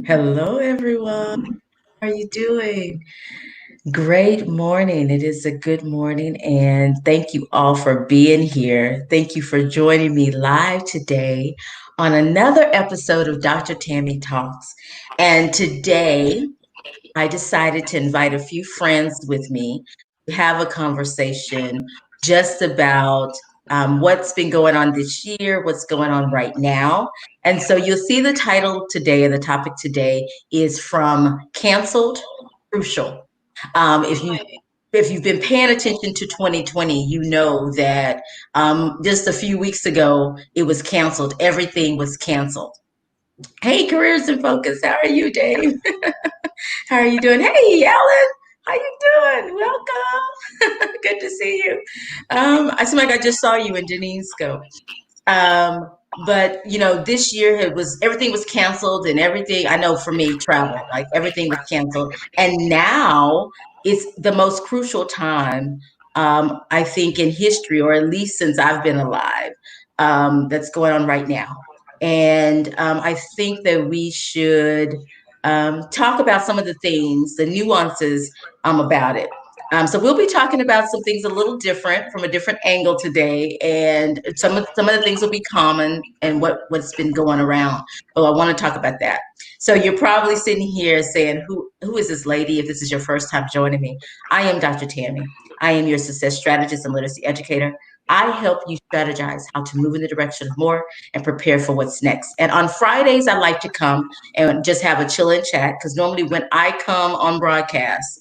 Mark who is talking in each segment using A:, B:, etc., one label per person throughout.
A: Hello, everyone. How are you doing? Great morning. It is a good morning, and thank you all for being here. Thank you for joining me live today on another episode of Dr. Tammy Talks. And today, I decided to invite a few friends with me to have a conversation just about what's been going on this year, what's going on right now. And so you'll see the title today, and the topic today is From Canceled to Crucial. If you've been paying attention to 2020, you know that just a few weeks ago it was canceled. Everything was canceled. Hey, Careers in Focus, how are you, Dave? How are you doing? Hey, Ellen, how you doing? Welcome. Good to see you. I seem like I just saw you in Denisco. But this year it was everything was canceled and everything. I know for me, travel, like everything was canceled, and now it's the most crucial time. I think in history, or at least since I've been alive, that's going on right now. And I think that we should talk about some of the things, the nuances about it. So we'll be talking about some things a little different from a different angle today, and some of the things will be common and what's been going around. Oh, I want to talk about that. So you're probably sitting here saying, "Who is this lady?" If this is your first time joining me, I am Dr. Tammy. I am your success strategist and literacy educator. I help you strategize how to move in the direction of more and prepare for what's next. And on Fridays, I like to come and just have a chill and chat because normally when I come on broadcast,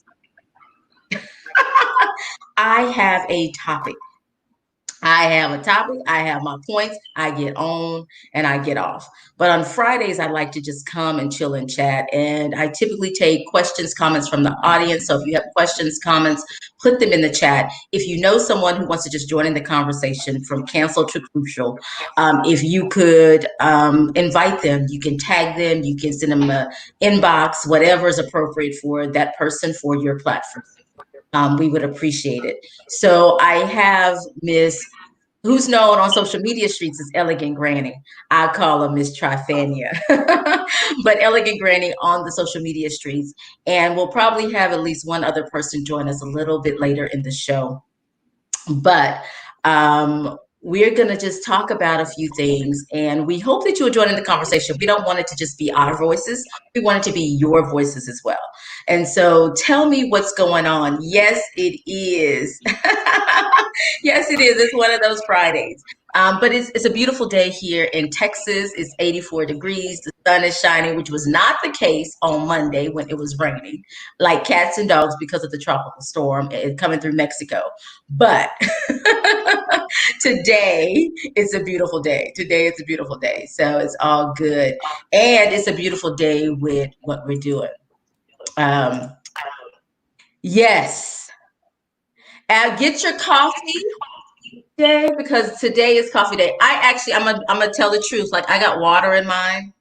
A: I have a topic. I have a topic, I have my points, I get on and I get off. But on Fridays, I like to just come and chill and chat. And I typically take questions, comments from the audience. So if you have questions, comments, put them in the chat. If you know someone who wants to just join in the conversation from cancel to crucial, if you could invite them, you can tag them, you can send them an inbox, whatever is appropriate for that person for your platform. We would appreciate it. So I have Miss, who's known on social media streets as Elegant Granny. I call her Miss Trifania, but Elegant Granny on the social media streets. And we'll probably have at least one other person join us a little bit later in the show. But we're going to just talk about a few things, and we hope that you'll join in the conversation. We don't want it to just be our voices, we want it to be your voices as well. And so tell me what's going on. Yes, it is. Yes, it is. It's one of those Fridays. But it's a beautiful day here in Texas. It's 84 degrees. The sun is shining, which was not the case on Monday when it was raining, like cats and dogs because of the tropical storm coming through Mexico. But today is a beautiful day. Today is a beautiful day. So it's all good. And it's a beautiful day with what we're doing. Um, yes. Get your coffee day because today is coffee day. I'm gonna tell the truth. Like I got water in mine.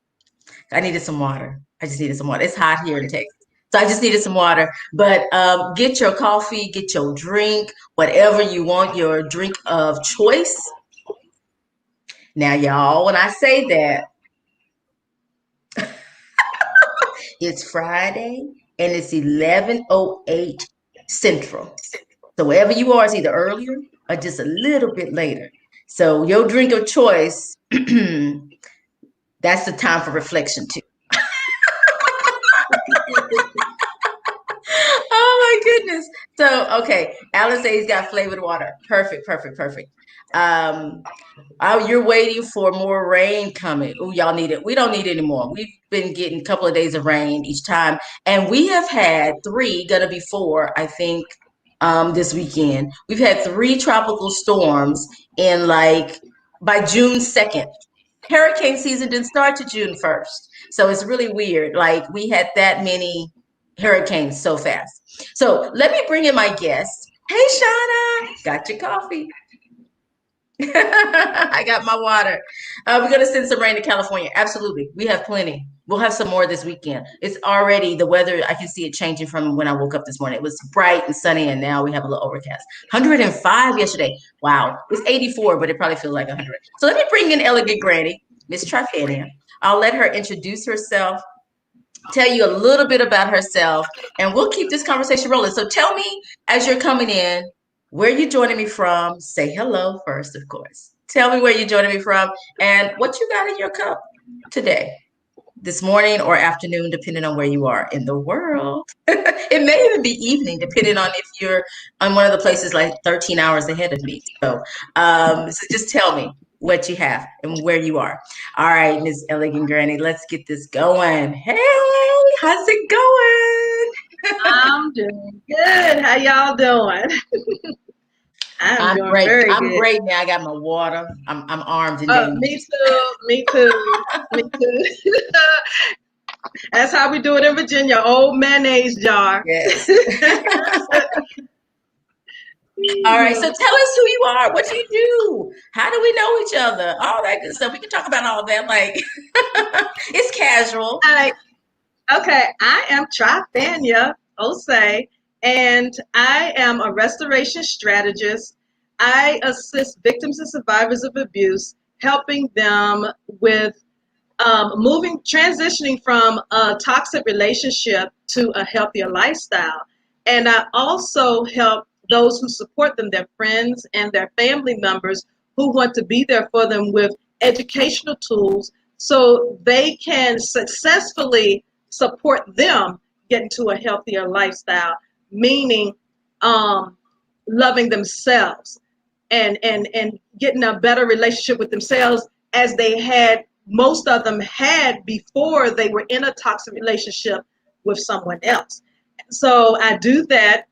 A: I needed some water. I just needed some water. It's hot here in Texas. So I just needed some water. But get your coffee, get your drink, whatever you want, your drink of choice. Now, y'all, when I say that, it's Friday and it's 11:08 Central. So wherever you are, it's either earlier or just a little bit later. So your drink of choice, that's the time for reflection too. Oh my goodness. So okay, Alan says he's got flavored water. Perfect, perfect, perfect. Um, oh, you're waiting for more rain coming. Oh, y'all need it. We don't need it anymore. We've been getting a couple of days of rain each time, and we have had three, gonna be four, I think, this weekend. We've had three tropical storms in like by June 2nd. Hurricane season didn't start to June 1st. So it's really weird. Like we had that many hurricanes so fast. So let me bring in my guest. Hey, Shauna, got your coffee. I got my water. We're going to send some rain to California. Absolutely. We have plenty. We'll have some more this weekend. It's already the weather. I can see it changing from when I woke up this morning. It was bright and sunny, and now we have a little overcast. 105 yesterday. Wow. It's 84, but it probably feels like 100. So let me bring in Elegant Granny, Miss Trifania. I'll let her introduce herself. tell you a little bit about herself, and we'll keep this conversation rolling. So tell me, as you're coming in, where you joining me from. Say hello first, of course. Tell me where you're joining me from and what you got in your cup today, this morning or afternoon, depending on where you are in the world. It may even be evening, depending on if you're on one of the places like 13 hours ahead of me. So just tell me what you have and where you are. All right, Miss Elegant Granny, let's get this going. Hey, how's it going?
B: I'm doing good. How y'all doing? I'm
A: I'm
B: doing
A: great.
B: very
A: I'm
B: good.
A: great now. I got my water. I'm armed and
B: Oh,
A: dangerous.
B: me too. Me too. Me too. That's how we do it in Virginia. Old mayonnaise jar.
A: Yes. All right, so tell us who you are. What do you do? How do we know each other? All that good stuff. We can talk about all that. Like it's casual.
B: I, okay, I am Trifania Osei, and I am a restoration strategist. I assist victims and survivors of abuse, helping them with transitioning from a toxic relationship to a healthier lifestyle. And I also help those who support them, their friends and their family members who want to be there for them with educational tools so they can successfully support them get into a healthier lifestyle, meaning um, loving themselves and getting a better relationship with themselves as they had most of them had before they were in a toxic relationship with someone else. So I do that.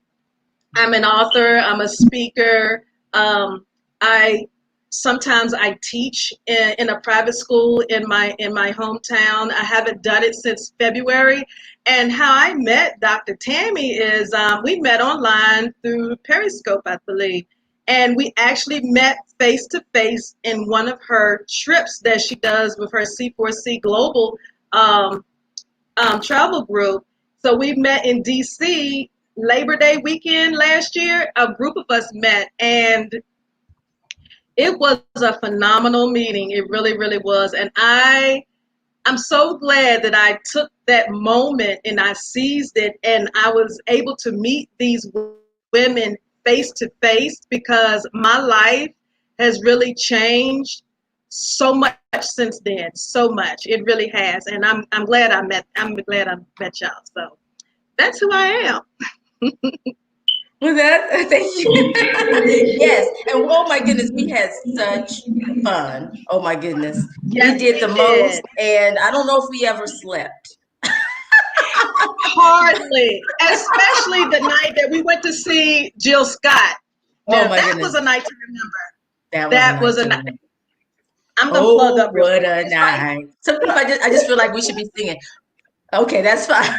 B: I'm an author. I'm a speaker. I sometimes I teach in a private school in my hometown. I haven't done it since February. And how I met Dr. Tammy is we met online through Periscope, I believe. And we actually met face to face in one of her trips that she does with her C4C Global um, travel group. So we met in DC Labor Day weekend last year. A group of us met, and it was a phenomenal meeting. It really, really was. And I'm so glad that I took that moment and I seized it, and I was able to meet these women face to face because my life has really changed so much since then, so much. It really has, and I'm glad I met y'all. So that's who I am.
A: Was that? Thank you. Yes. And oh my goodness, we had such fun. Oh my goodness. We
B: Yes,
A: did the
B: we did.
A: most, and I don't know if we ever slept.
B: Hardly, especially the night that we went to see Jill Scott.
A: Oh
B: Now
A: my
B: that
A: goodness.
B: was a night to remember.
A: That was a
B: That
A: night
B: was a
A: to
B: night.
A: remember.
B: I'm gonna plug
A: Oh,
B: up real
A: what
B: quick.
A: a
B: It's right.
A: night. Sometimes I just feel like we should be singing. Okay, that's fine.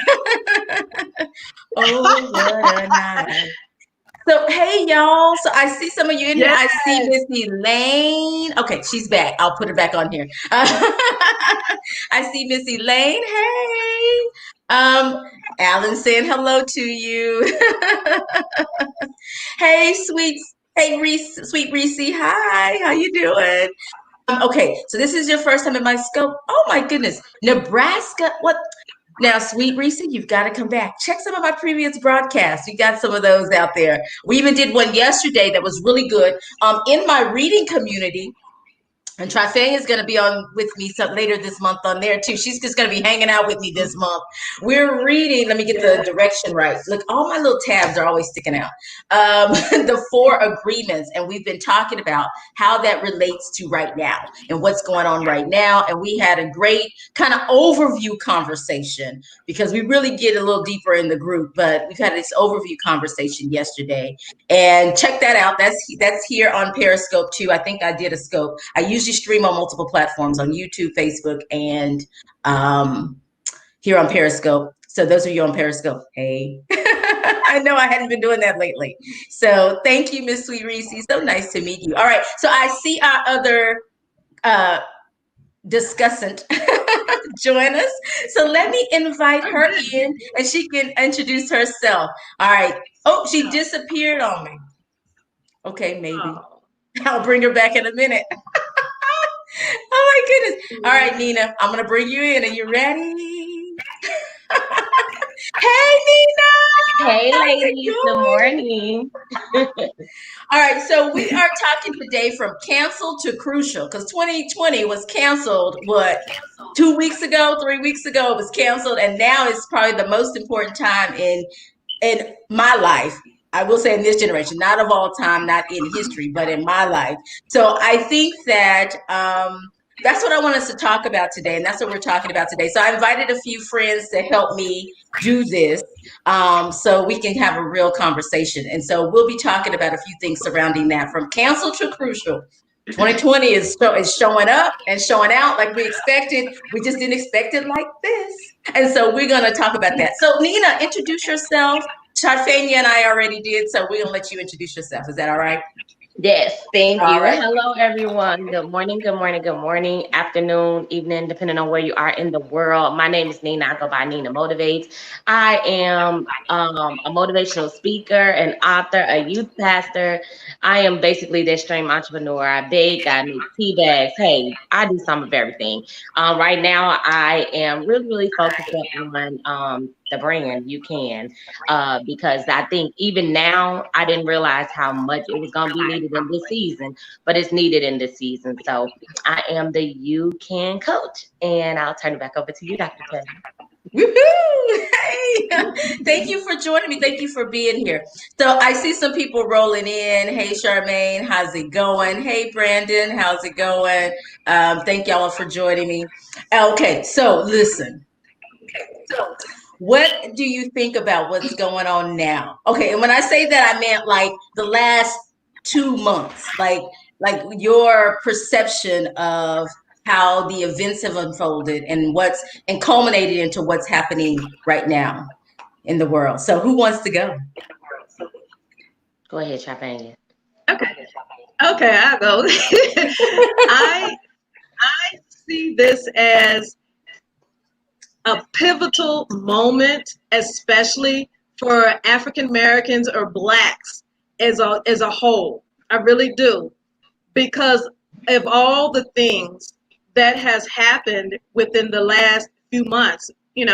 A: Oh, what a night. So, hey, y'all. So, I see some of you in here.
B: Yes.
A: I see Missy Lane. Okay, she's back. I'll put her back on here. I see Missy Lane. Hey. Alan saying hello to you. Hey, hey, Reese, sweet Reese. Hi, how you doing? Okay, so this is your first time in my scope. Oh my goodness, Nebraska. What? Now, sweet Reese, you've got to come back. Check some of my previous broadcasts. We got some of those out there. We even did one yesterday that was really good. In my reading community, and Trifania is going to be on with me some later this month on there too. She's just going to be hanging out with me this month. We're reading. Let me get the
B: Yeah.
A: direction right. Look, all my little tabs are always sticking out. The four agreements, and we've been talking about how that relates to right now and what's going on right now. And we had a great kind of overview conversation because we really get a little deeper in the group. But we've had this overview conversation yesterday, and check that out. That's here on Periscope too. I think I did a scope. I usually stream on multiple platforms on YouTube, Facebook, and um, here on Periscope. So those of you on Periscope, hey. I know I hadn't been doing that lately. So thank you, Miss Sweet Reese. So nice to meet you. All right. So I see our other uh, discussant join us. So let me invite her in and she can introduce herself. All right. Oh, she disappeared on me. Okay, maybe.
B: Oh.
A: I'll bring her back in a minute. Oh my goodness. All right, Nina, I'm going to bring you in. Are you ready?
C: Hey,
A: How's it
C: ladies. Good
A: going?
C: morning.
A: All right, so we are talking today from canceled to crucial because 2020 was canceled, what, 2 weeks ago, 3 weeks ago, it was canceled, and now it's probably the most important time in my life. I will say in this generation, not of all time, not in history, but in my life. So I think that that's what I want us to talk about today, and that's what we're talking about today. So I invited a few friends to help me do this, so we can have a real conversation. And so we'll be talking about a few things surrounding that, from cancel to crucial. 2020 is showing up and showing out like we expected. We just didn't expect it like this. And so we're going to talk about that. So, Nina, introduce yourself. Charfania and I already did, so we're going to let you introduce yourself. Is that all right?
C: Yes, thank
A: All
C: you.
A: right.
C: Hello, everyone. Good morning, good morning, good morning, afternoon, evening, depending on where you are in the world. My name is Nina. I go by Nina Motivates. I am a motivational speaker, an author, a youth pastor. I am basically the extreme entrepreneur. I bake, I make tea bags. Hey, I do some of everything. Right now, I am really, really focused up on the brand You Can, because I think even now I didn't realize how much it was going to be needed in this season, but it's needed in this season. So I am the You Can coach, and I'll turn it back over to you, Dr. Tammy.
A: Woohoo! Hey, thank you for joining me. Thank you for being here. So I see some people rolling in. Hey, Charmaine, how's it going? Hey, Brandon, how's it going? Thank y'all for joining me. Okay, so listen. What do you think about what's going on now? Okay, and when I say that, I meant like the last 2 months, like your perception of how the events have unfolded and what's and culminated into what's happening right now in the world. So who wants to go?
C: Go ahead, Chapanya.
B: Okay, okay, I'll go. I I see this as a pivotal moment, especially for African Americans or blacks as a whole. I really do, because of all the things that has happened within the last few months. We've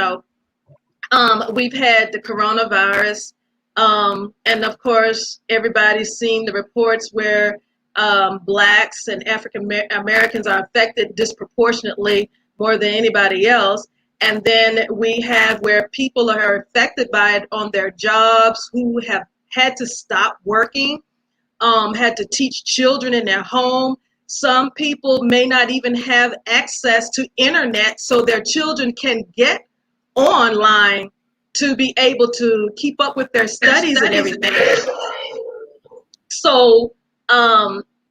B: had the coronavirus, and of course, everybody's seen the reports where blacks and African Americans are affected disproportionately more than anybody else. And then we have where people are affected by it on their jobs, who have had to stop working, had to teach children in their home. Some people may not even have access to internet so their children can get online to be able to keep up with their studies and everything. So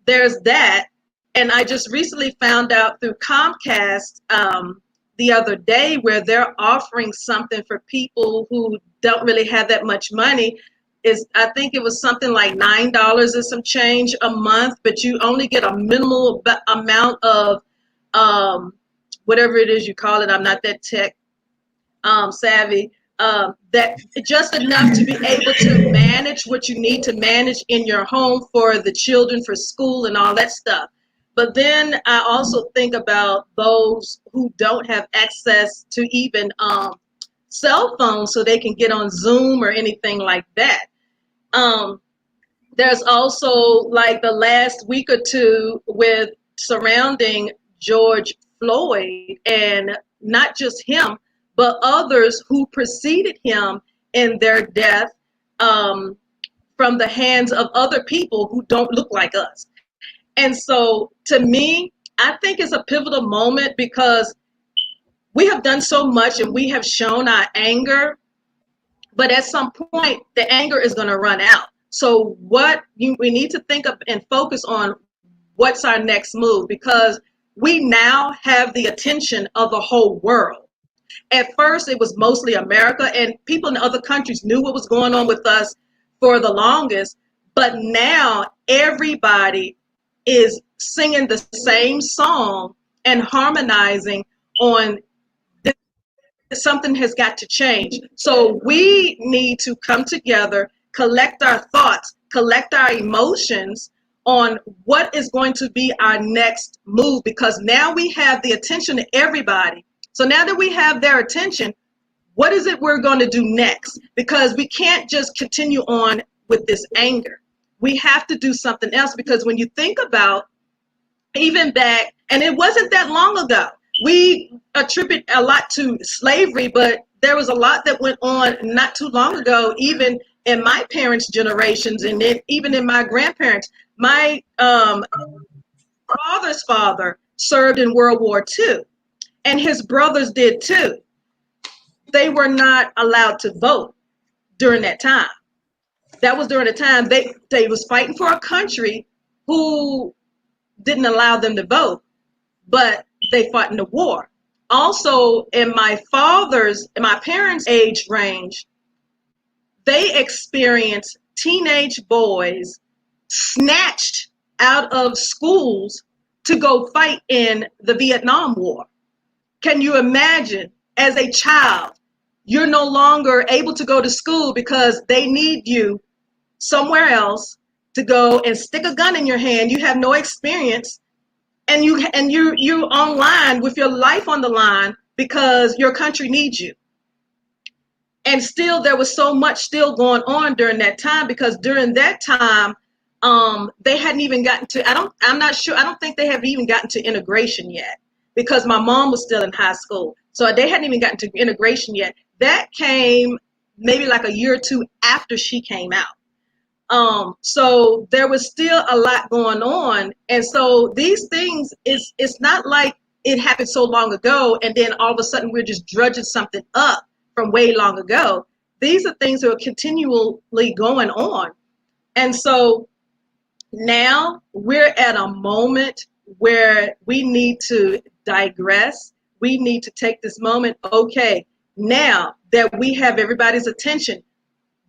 B: there's that. And I just recently found out through Comcast the other day where they're offering something for people who don't really have that much money. Is, I think it was something like $9 and some change a month, but you only get a minimal amount of whatever it is you call it. I'm not that tech savvy. That just enough to be able to manage what you need to manage in your home for the children, for school, and all that stuff. But then I also think about those who don't have access to even cell phones so they can get on Zoom or anything like that. Um, there's also, like, the last week or two with surrounding George Floyd, and not just him, but others who preceded him in their death, um, from the hands of other people who don't look like us. And so, to me, I think it's a pivotal moment because we have done so much and we have shown our anger, but at some point the anger is going to run out. So we need to think of and focus on what's our next move, because we now have the attention of the whole world. At first it was mostly America, and people in other countries knew what was going on with us for the longest, but now everybody is singing the same song and harmonizing on something has got to change. So we need to come together, collect our thoughts, collect our emotions on what is going to be our next move, because now we have the attention of everybody. So now that we have their attention, What is it we're going to do next? Because we can't just continue on with this anger. We have to do something else, because when you think about even back, and it wasn't that long ago, we attribute a lot to slavery, but there was a lot that went on not too long ago, even in my parents' generations, and then even in my grandparents. My father's father served in World War II, and his brothers did too. They were not allowed to vote during that time. That was during the time they was fighting for a country who didn't allow them to vote, but they fought in the war. Also, in my parents' age range, they experienced teenage boys snatched out of schools to go fight in the Vietnam War. Can you imagine, as a child, you're no longer able to go to school because they need you somewhere else to go and stick a gun in your hand. You have no experience, and you online with your life on the line because your country needs you. And still, there was so much still going on during that time, because during that time, they hadn't even gotten to, I'm not sure, I don't think they have even gotten to integration yet, because my mom was still in high school. So they hadn't even gotten to integration yet. That came maybe like a year or two after she came out. So there was still a lot going on. And so these things, it's not like it happened so long ago and then all of a sudden we're just drudging something up from way long ago. These are things that are continually going on. And so now we're at a moment where we need to digress. We need to take this moment. Okay, now that we have everybody's attention,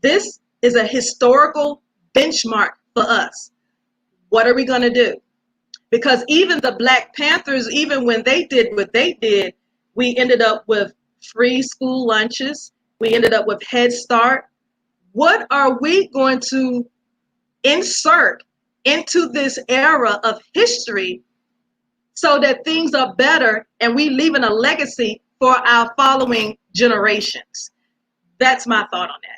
B: this is a historical benchmark for us. What are we going to do? Because even the Black Panthers, even when they did what they did, we ended up with free school lunches. We ended up with Head Start. What are we going to insert into this era of history so that things are better and we leaving a legacy for our following generations? That's my thought on that.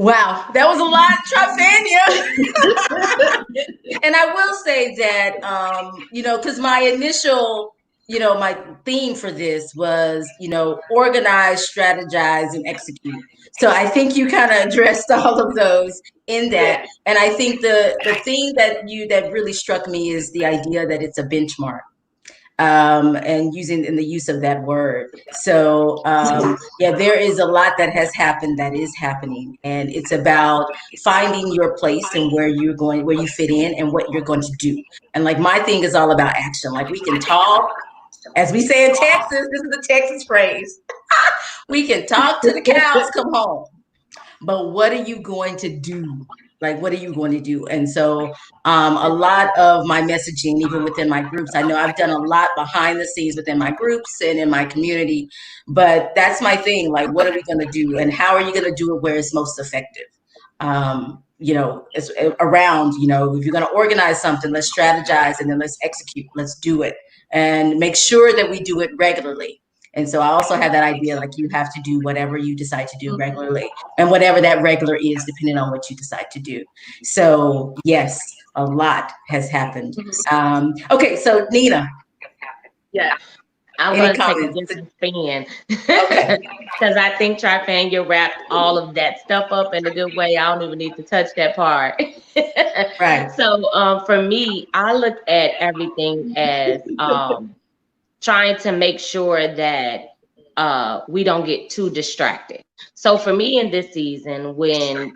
A: Wow, that was a lot, Trifania. And I will say that, because my initial, my theme for this was, organize, strategize, and execute. So I think you kind of addressed all of those in that.
B: Yes.
A: And I think the thing that really struck me is the idea that it's a benchmark, and using in the use of that word. So yeah, there is a lot that has happened, that is happening, and it's about finding your place and where you're going, where you fit in, and what you're going to do. And like my thing is all about action. Like we can talk, as we say in Texas. This is a Texas phrase. We can talk to the cows come home, but what are you going to do? Like, what are you going to do? And so, a lot of my messaging, even within my groups, I know I've done a lot behind the scenes within my groups and in my community, but that's my thing. Like, what are we going to do? And how are you going to do it where it's most effective? It's around, if you're going to organize something, let's strategize and then let's execute, let's do it and make sure that we do it regularly. And so I also have that idea, like you have to do whatever you decide to do regularly, and whatever that regular is, depending on what you decide to do. So yes, a lot has happened. Okay, so Nina.
B: Yeah.
C: I'm
A: Any
C: going to take a
A: comments?
C: different spin
A: Okay.
C: because I think Trifania wrapped all of that stuff up in a good way. I don't even need to touch that part.
A: Right.
C: So for me, I look at everything as trying to make sure that we don't get too distracted. So for me in this season, when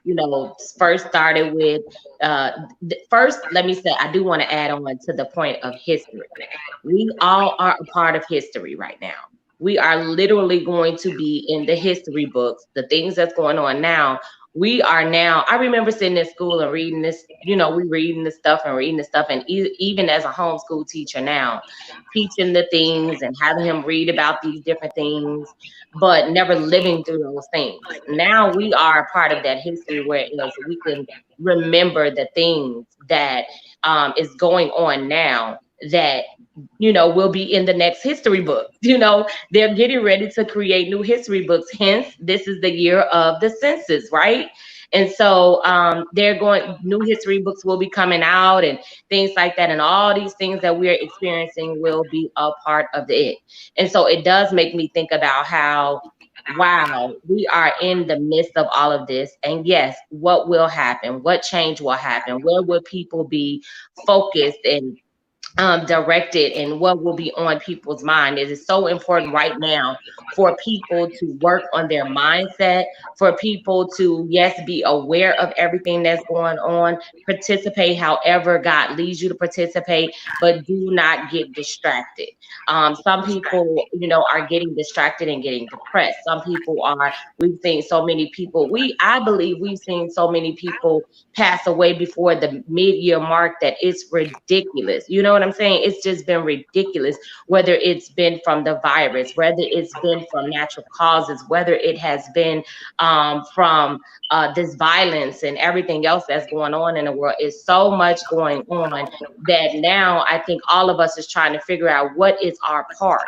C: first started with first, let me say I do want to add on to the point of history. We all are a part of history right now. We are literally going to be in the history books. The things that's going on now, we are now. I remember sitting in school and reading this. We reading this stuff and reading this stuff, and even as a homeschool teacher now, teaching the things and having him read about these different things, but never living through those things. Now we are a part of that history, whereas we can remember the things that is going on now. that will be in the next history book. They're getting ready to create new history books. Hence, this is the year of the census, right? And so they're going, new history books will be coming out and things like that. And all these things that we're experiencing will be a part of it. And so it does make me think about how, wow, we are in the midst of all of this. And yes, what will happen? What change will happen? Where will people be focused and directed, and what will be on people's mind? It is so important right now for people to work on their mindset, for people to, yes, be aware of everything that's going on, participate however God leads you to participate, but do not get distracted. Some people, are getting distracted and getting depressed. Some people are, we've seen so many people, I believe we've seen so many people pass away before the mid-year mark that it's ridiculous. You know what I'm saying? It's just been ridiculous, whether it's been from the virus, whether it's been from natural causes, whether it has been from this violence and everything else that's going on in the world. Is so much going on that now I think all of us is trying to figure out what is our part.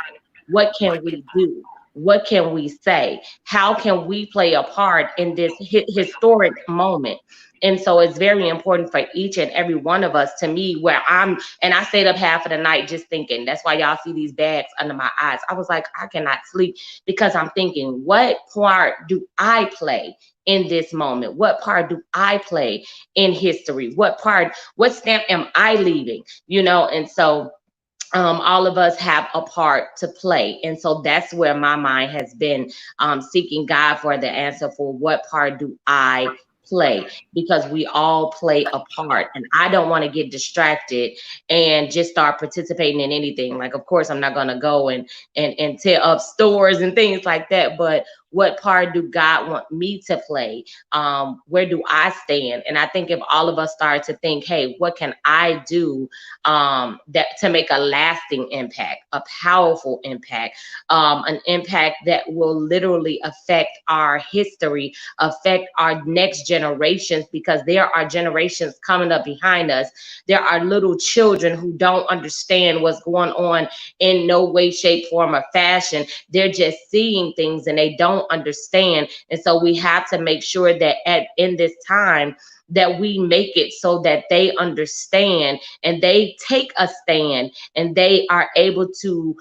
C: What can we do? What can we say? How can we play a part in this historic moment? And so it's very important for each and every one of us, to me, and I stayed up half of the night just thinking. That's why y'all see these bags under my eyes. I was like, I cannot sleep because I'm thinking, what part do I play in this moment? What part do I play in history? What stamp am I leaving? And so all of us have a part to play. And so that's where my mind has been, seeking God for the answer for what part do I play, because we all play a part. And I don't want to get distracted and just start participating in anything. Like, of course, I'm not going to go and tear up stores and things like that. But what part do God want me to play? Where do I stand? And I think if all of us start to think, hey, what can I do that to make a lasting impact, a powerful impact, an impact that will literally affect our history, affect our next generations, because there are generations coming up behind us. There are little children who don't understand what's going on in no way, shape, form, or fashion. They're just seeing things and they don't understand. And so we have to make sure that in this time that we make it so that they understand and they take a stand and they are able to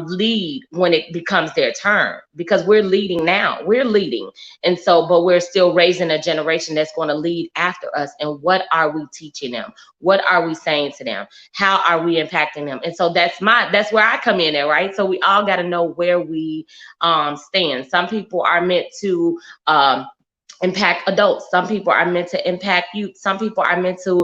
C: lead when it becomes their turn, because we're leading now. We're leading. And so, but we're still raising a generation that's going to lead after us. And what are we teaching them? What are we saying to them? How are we impacting them? And so that's where I come in there, right? So we all got to know where we stand. Some people are meant to impact adults. Some people are meant to impact youth. Some people are meant to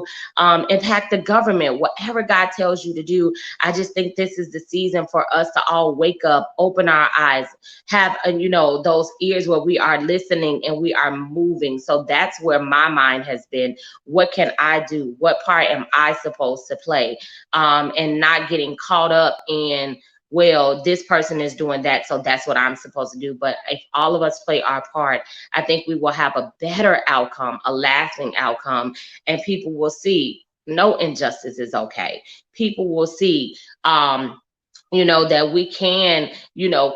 C: impact the government. Whatever God tells you to do, I just think this is the season for us to all wake up, open our eyes, have those ears where we are listening and we are moving. So that's where my mind has been. What can I do? What part am I supposed to play? And not getting caught up in, well, this person is doing that, so that's what I'm supposed to do. But if all of us play our part, I think we will have a better outcome, a lasting outcome, and people will see no injustice is okay. People will see, that we can,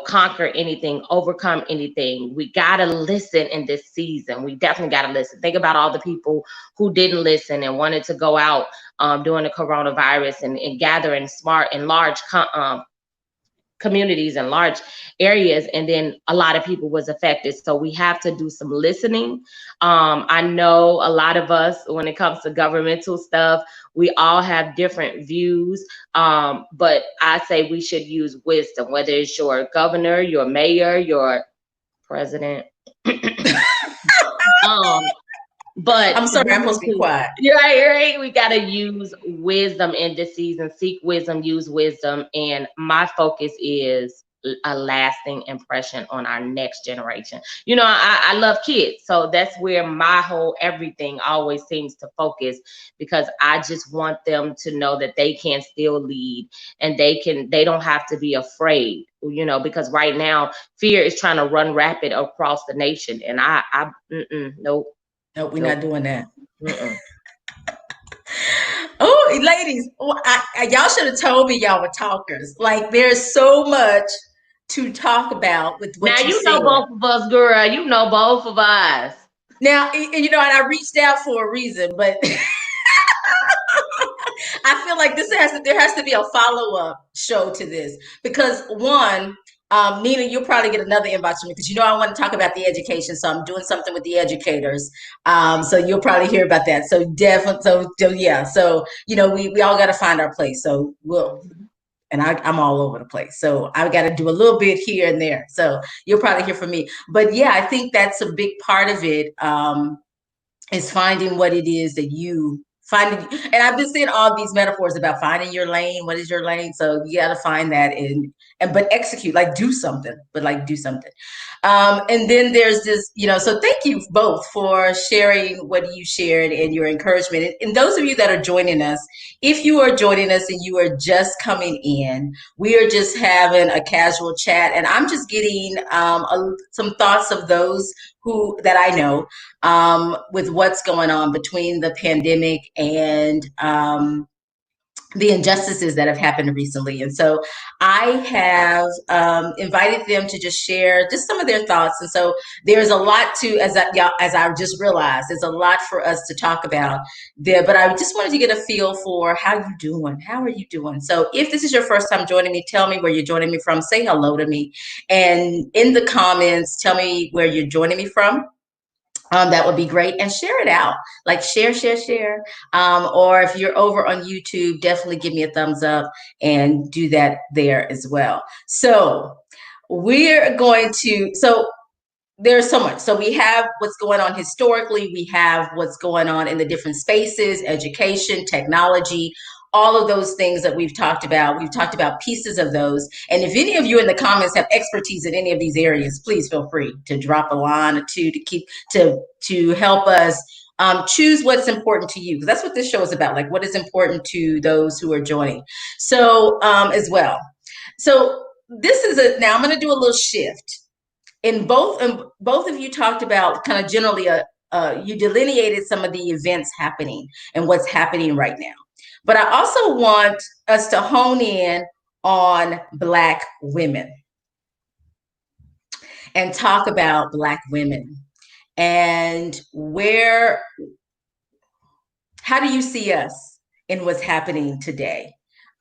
C: conquer anything, overcome anything. We got to listen in this season. We definitely got to listen. Think about all the people who didn't listen and wanted to go out during the coronavirus and gather in smart and large communities and large areas, and then a lot of people was affected. So we have to do some listening. I know a lot of us, when it comes to governmental stuff, we all have different views, but I say we should use wisdom, whether it's your governor, your mayor, your president. But
A: I'm sorry,
C: we
A: I'm
C: need
A: supposed to be
C: to,
A: quiet.
C: you're right, right. We got to use wisdom in this season. Seek wisdom, use wisdom. And my focus is a lasting impression on our next generation. I love kids. So that's where my whole everything always seems to focus, because I just want them to know that they can still lead and they don't have to be afraid, because right now fear is trying to run rapid across the nation. And nope.
A: No, we're not
C: Nope.
A: doing that.
C: Mm-mm.
A: Oh, ladies, y'all should have told me y'all were talkers. Like, there's so much to talk about with
C: Now
A: what you
C: you
A: said.
C: know both of us, girl. You know both of us.
A: Now, and I reached out for a reason, but I feel like there has to be a follow up show to this because one, Nina, you'll probably get another invite from me because I want to talk about the education. So I'm doing something with the educators. So you'll probably hear about that. So definitely, so yeah, so we all got to find our place. So I'm all over the place. So I got to do a little bit here and there. So you'll probably hear from me. But yeah, I think that's a big part of it. Is finding what it is that you find. And I've been seeing all these metaphors about finding your lane. What is your lane? So you got to find that but execute, like do something, but like do something. And then there's this, so thank you both for sharing what you shared and your encouragement. And those of you that are joining us, if you are joining us and you are just coming in, we are just having a casual chat. And I'm just getting some thoughts of those that I know with what's going on between the pandemic and the injustices that have happened recently. And so I have invited them to just share just some of their thoughts. And so there's a lot as I just realized, there's a lot for us to talk about there. But I just wanted to get a feel for how you doing. How are you doing? So if this is your first time joining me, tell me where you're joining me from. Say hello to me. And in the comments, tell me where you're joining me from. That would be great. And share it out. Like share, share, share. Or if you're over on YouTube, definitely give me a thumbs up and do that there as well. So there's so much. So we have what's going on historically. We have what's going on in the different spaces, education, technology, all of those things that we've talked about. We've talked about pieces of those. And if any of you in the comments have expertise in any of these areas, please feel free to drop a line or two to help us choose what's important to you. Because that's what this show is about. Like what is important to those who are joining. So as well. So now I'm going to do a little shift. Both of you talked about kind of generally you delineated some of the events happening and what's happening right now. But I also want us to hone in on Black women and talk about Black women and how do you see us in what's happening today?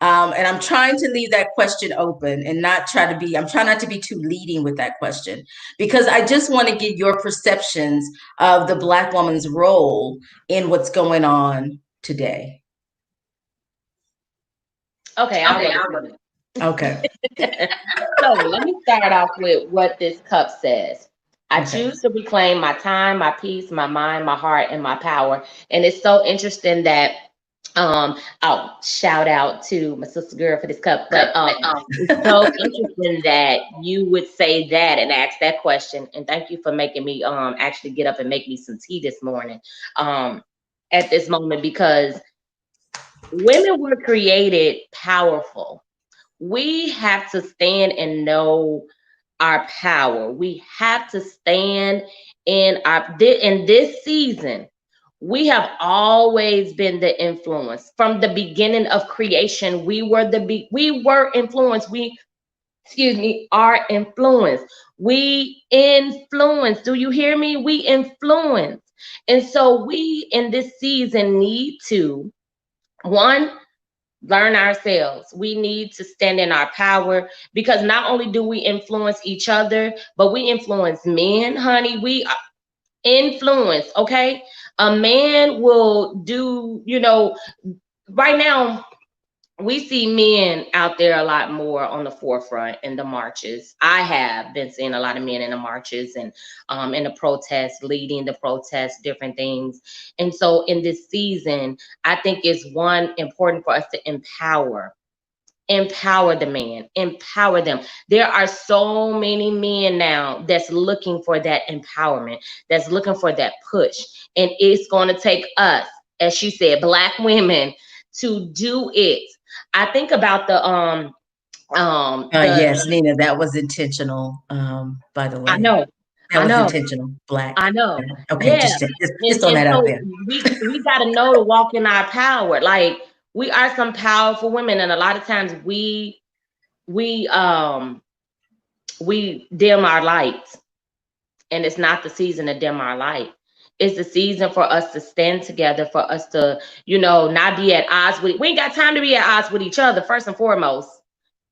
A: And I'm trying to leave that question open and I'm trying not to be too leading with that question because I just want to get your perceptions of the Black woman's role in what's going on today.
C: Okay, I'll go.
A: Okay.
C: So let me start off with what this cup says. I choose to reclaim my time, my peace, my mind, my heart, and my power. And it's so interesting that I'll shout out to my sister girl for this cup, but it's so interesting that you would say that and ask that question. And thank you for making me actually get up and make me some tea this morning at this moment because women were created powerful. We have to stand and know our power. We have to stand in this season. We have always been the influence from the beginning of creation. We were influenced. Our influence. We influence. Do you hear me? We influence. And so we in this season need to one learn ourselves. We need to stand in our power because not only do we influence each other, but we influence men, honey. We influence, okay? A man will do, right now we see men out there a lot more on the forefront in the marches. I have been seeing a lot of men in the marches and in the protests, leading the protests, different things. And so in this season, I think it's important for us to empower the man, empower them. There are so many men now that's looking for that empowerment, that's looking for that push. And it's going to take us, as she said, Black women to do it. I think about
A: Yes, Nina, that was intentional, by the way.
C: I know.
A: That was intentional. Black.
C: I know.
A: Okay,
C: Yeah.
A: just
C: And,
A: throwing
C: and
A: that out
C: so
A: there.
C: we got to know to walk in our power. Like We are some powerful women, and a lot of times we um we dim our lights, and it's not the season to dim our light. It's the season for us to stand together, for us to, not be at odds with. We ain't got time to be at odds with each other. First and foremost,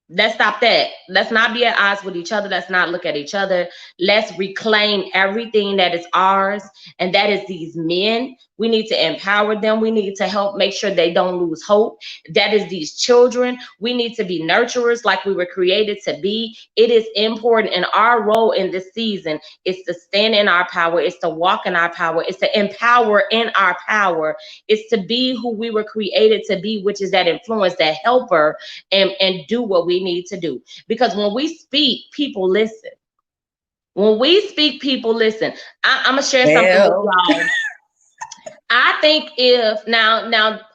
C: let's stop that. Let's not be at odds with each other. Let's not look at each other. Let's reclaim everything that is ours, and that is these men. We need to empower them. We need to help make sure they don't lose hope. That is these children. We need to be nurturers like we were created to be. It is important, and our role in this season is to stand in our power. It's to walk in our power. It's to empower in our power. It's to be who we were created to be, which is that influence, that helper, and do what we need to do. Because when we speak, people listen. When we speak, people listen. I'm gonna share something with
A: Well,
C: y'all. I think if now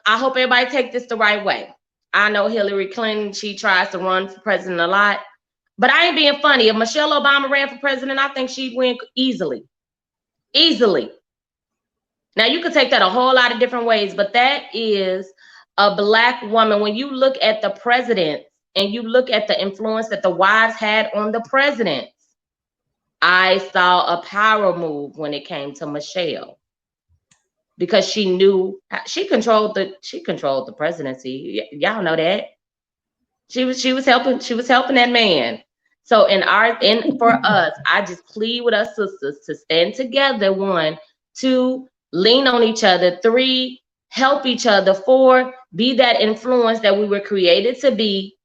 C: I hope everybody take this the right way. I know Hillary Clinton, she tries to run for president a lot, but I ain't being funny. If Michelle Obama ran for president, I think she'd win easily. Easily. Now you could take that a whole lot of different ways, but that is a Black woman. When you look at the presidents and you look at the influence that the wives had on the presidents, I saw a power move when it came to Michelle, because she knew she controlled the presidency. Y'all know that. She was helping that man. So for us, I just plead with us sisters to stand together. One, two, lean on each other. Three, help each other. Four, be that influence that we were created to be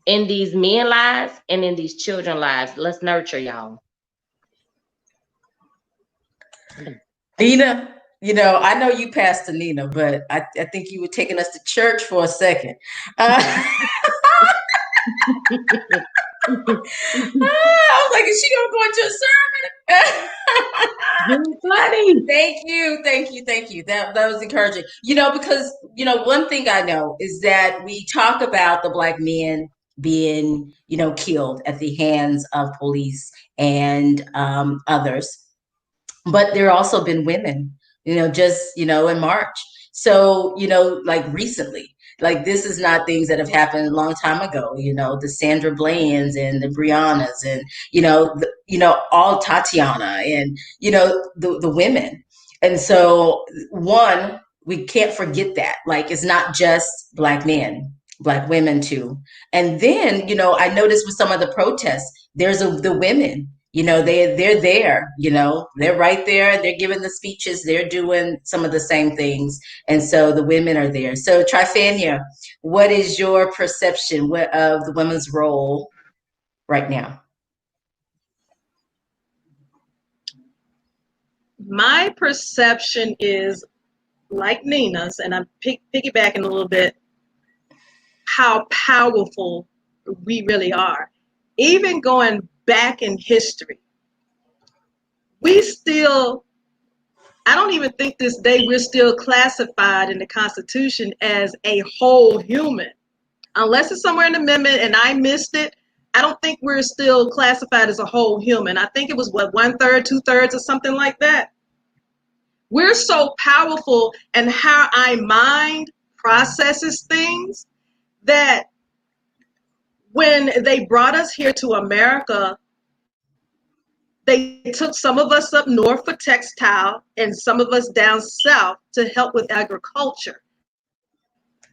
C: in these men lives and in these children lives. Let's nurture y'all.
A: Nina, I know you Pastor Nina, but I think you were taking us to church for a second. I was like, is she gonna go into a sermon?
C: You're funny.
A: Thank you. That was encouraging. Because one thing I know is that we talk about the Black men being, killed at the hands of police and others, but there also been women, just, in March. So, like recently, like this is not things that have happened a long time ago, the Sandra Bland's and the Briannas and, all Tatiana and, the women. And so one, we can't forget that, like, it's not just Black men, Black women too. And then, I noticed with some of the protests, there's the women, they're there, they're right there. They're giving the speeches. They're doing some of the same things. And so the women are there. So Trifania, what is your perception of the women's role right now?
B: My perception is like Nina's, and I'm piggybacking a little bit, how powerful we really are. Even going back in history, we still, I don't even think this day we're still classified in the Constitution as a whole human. Unless it's somewhere in the amendment and I missed it, I don't think we're still classified as a whole human. I think it was what, 1/3, 2/3, or something like that. We're so powerful in how our mind processes things that when they brought us here to America, they took some of us up north for textile and some of us down south to help with agriculture.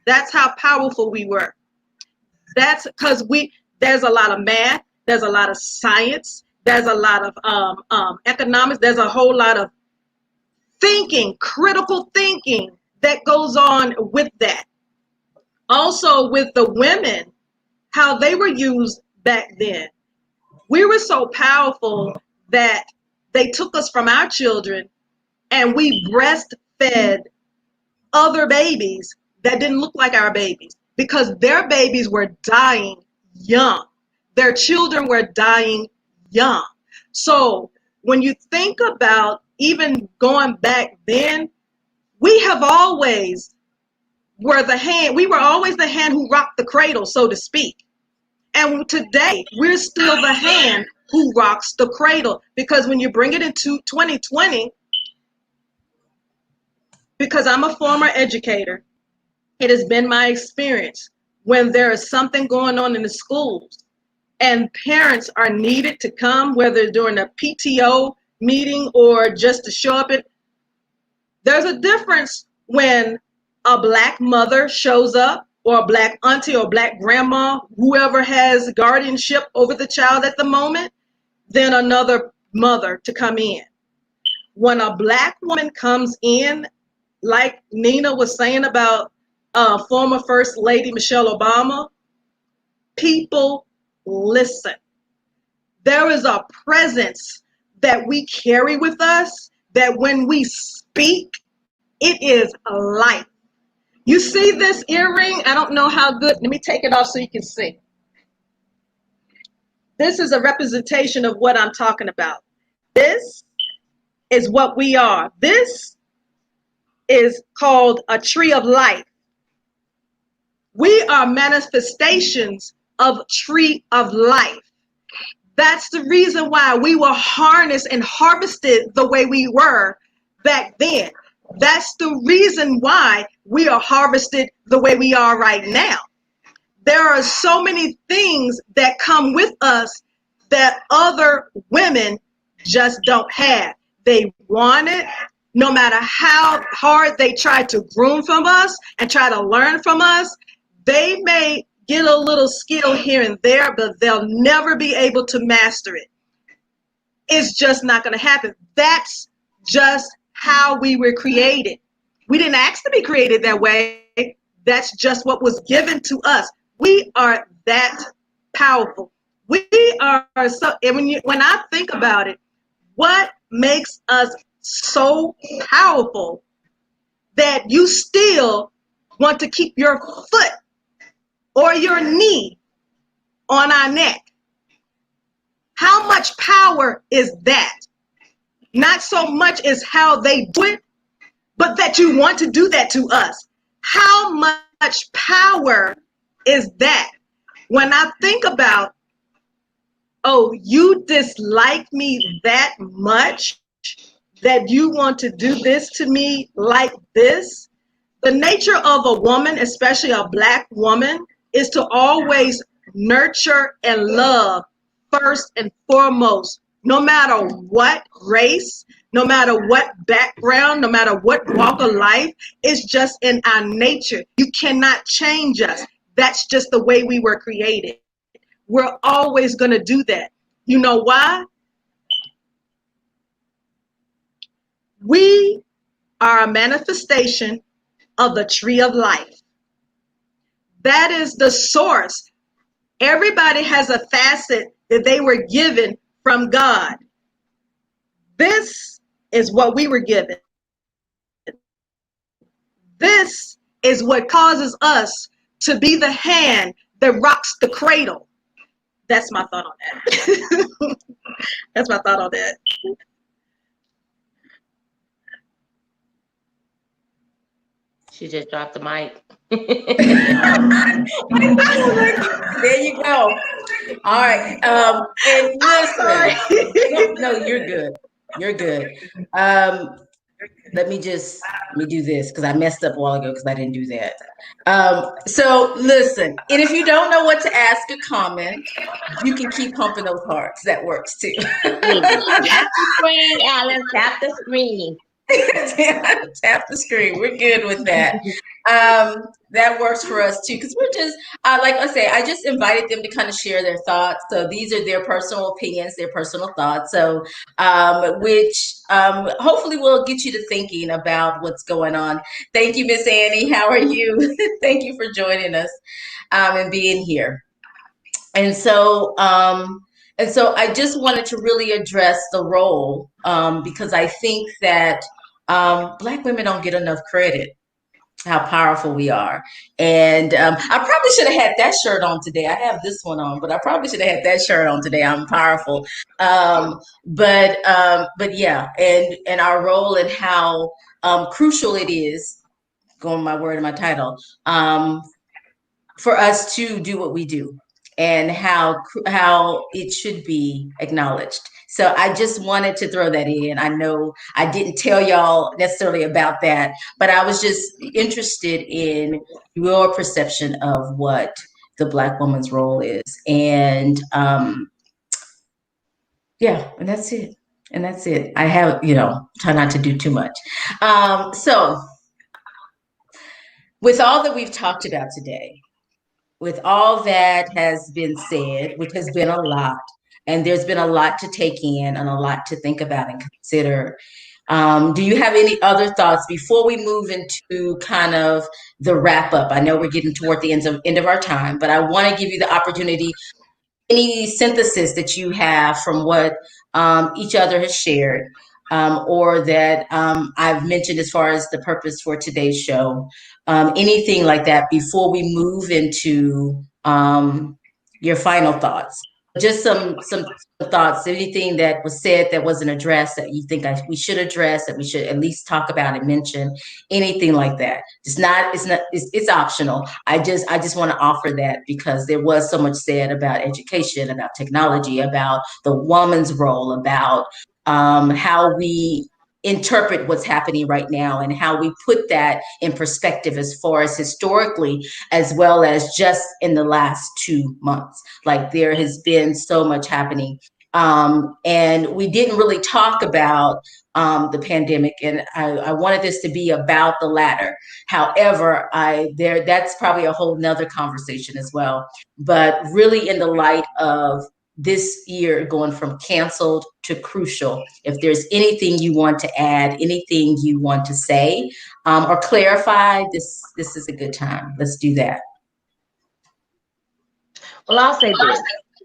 B: That's how powerful we were. That's because there's a lot of math, there's a lot of science, there's a lot of economics, there's a whole lot of thinking, critical thinking that goes on with that. Also with the women, how they were used back then. We were so powerful that they took us from our children and we breastfed other babies that didn't look like our babies because their babies were dying young. Their children were dying young. So when you think about even going back then, we have always we were always the hand who rocked the cradle, so to speak. And today, we're still the hand who rocks the cradle. Because when you bring it into 2020, because I'm a former educator, It has been my experience when there is something going on in the schools and parents are needed to come, whether during a PTO meeting or just to show up. There's a difference when a black mother shows up, or a black auntie or black grandma, whoever has guardianship over the child at the moment, than another mother to come in. When a black woman comes in, like Nina was saying about former First Lady Michelle Obama, people listen. There is a presence that we carry with us that when we speak, it is life. You see this earring? I don't know how good. Let me take it off so you can see. This is a representation of what I'm talking about. This is what we are. This is called a tree of life. We are manifestations of tree of life. That's the reason why we were harnessed and harvested the way we were back then. That's the reason why we are harvested the way we are right now. There are so many things that come with us that other women just don't have. They want it, no matter how hard they try to groom from us and try to learn from us. They may get a little skill here and there, but they'll never be able to master it. It's just not going to happen. That's just how we were created. We didn't ask to be created that way. That's just what was given to us. We are that powerful. We are so, and when I think about it, what makes us so powerful that you still want to keep your foot or your knee on our neck? How much power is that? Not so much as how they do it, but that you want to do that to us. How much power is that? When I think about, oh, you dislike me that much that you want to do this to me like this. The nature of a woman, especially a black woman, is to always nurture and love first and foremost, no matter what race, no matter what background, no matter what walk of life. It's just in our nature. You cannot change us. That's just the way we were created. We're always going to do that. You know why? We are a manifestation of the tree of life. That is the source. Everybody has a facet that they were given from God. This is what we were given. This is what causes us to be the hand that rocks the cradle. That's my thought on that. That's my thought on that.
C: She just dropped the mic.
A: There you go. All right. And listen,
B: Sorry.
A: no, you're good. You're good. Let me do this because I messed up a while ago because I didn't do that. So listen, and if you don't know what to ask or comment, you can keep pumping those hearts. That works too.
C: Tap the screen, Alice. Tap the screen.
A: Tap the screen. We're good with that. That works for us too, because we're just like I say, I just invited them to kind of share their thoughts. So these are their personal opinions, their personal thoughts. So which hopefully will get you to thinking about what's going on. Thank you, Miss Annie. How are you? Thank you for joining us and being here. And so I just wanted to really address the role because I think that Black women don't get enough credit, how powerful we are. And I probably should have had that shirt on today. I have this one on, but I probably should have had that shirt on today. I'm powerful. But yeah, and our role and how crucial it is, going my word and my title, for us to do what we do and how it should be acknowledged. So I just wanted to throw that in. I know I didn't tell y'all necessarily about that, but I was just interested in your perception of what the Black woman's role is. And yeah, and that's it. And that's it. I have, try not to do too much. So, with all that we've talked about today, with all that has been said, which has been a lot, and there's been a lot to take in and a lot to think about and consider. Do you have any other thoughts before we move into kind of the wrap up? I know we're getting toward the end of our time, but I want to give you the opportunity, any synthesis that you have from what each other has shared, or that I've mentioned as far as the purpose for today's show, anything like that before we move into your final thoughts. Just some thoughts, anything that was said that wasn't addressed that you think we should address, that we should at least talk about and mention, anything like that. It's optional. I just want to offer that because there was so much said about education, about technology, about the woman's role, about how we interpret what's happening right now and how we put that in perspective as far as historically, as well as just in the last 2 months. Like there has been so much happening. And we didn't really talk about the pandemic, and I wanted this to be about the latter. However, that's probably a whole nother conversation as well. But really, in the light of this year going from canceled to crucial, if there's anything you want to add, anything you want to say or clarify, this is a good time. Let's do that.
C: Well, I'll say this.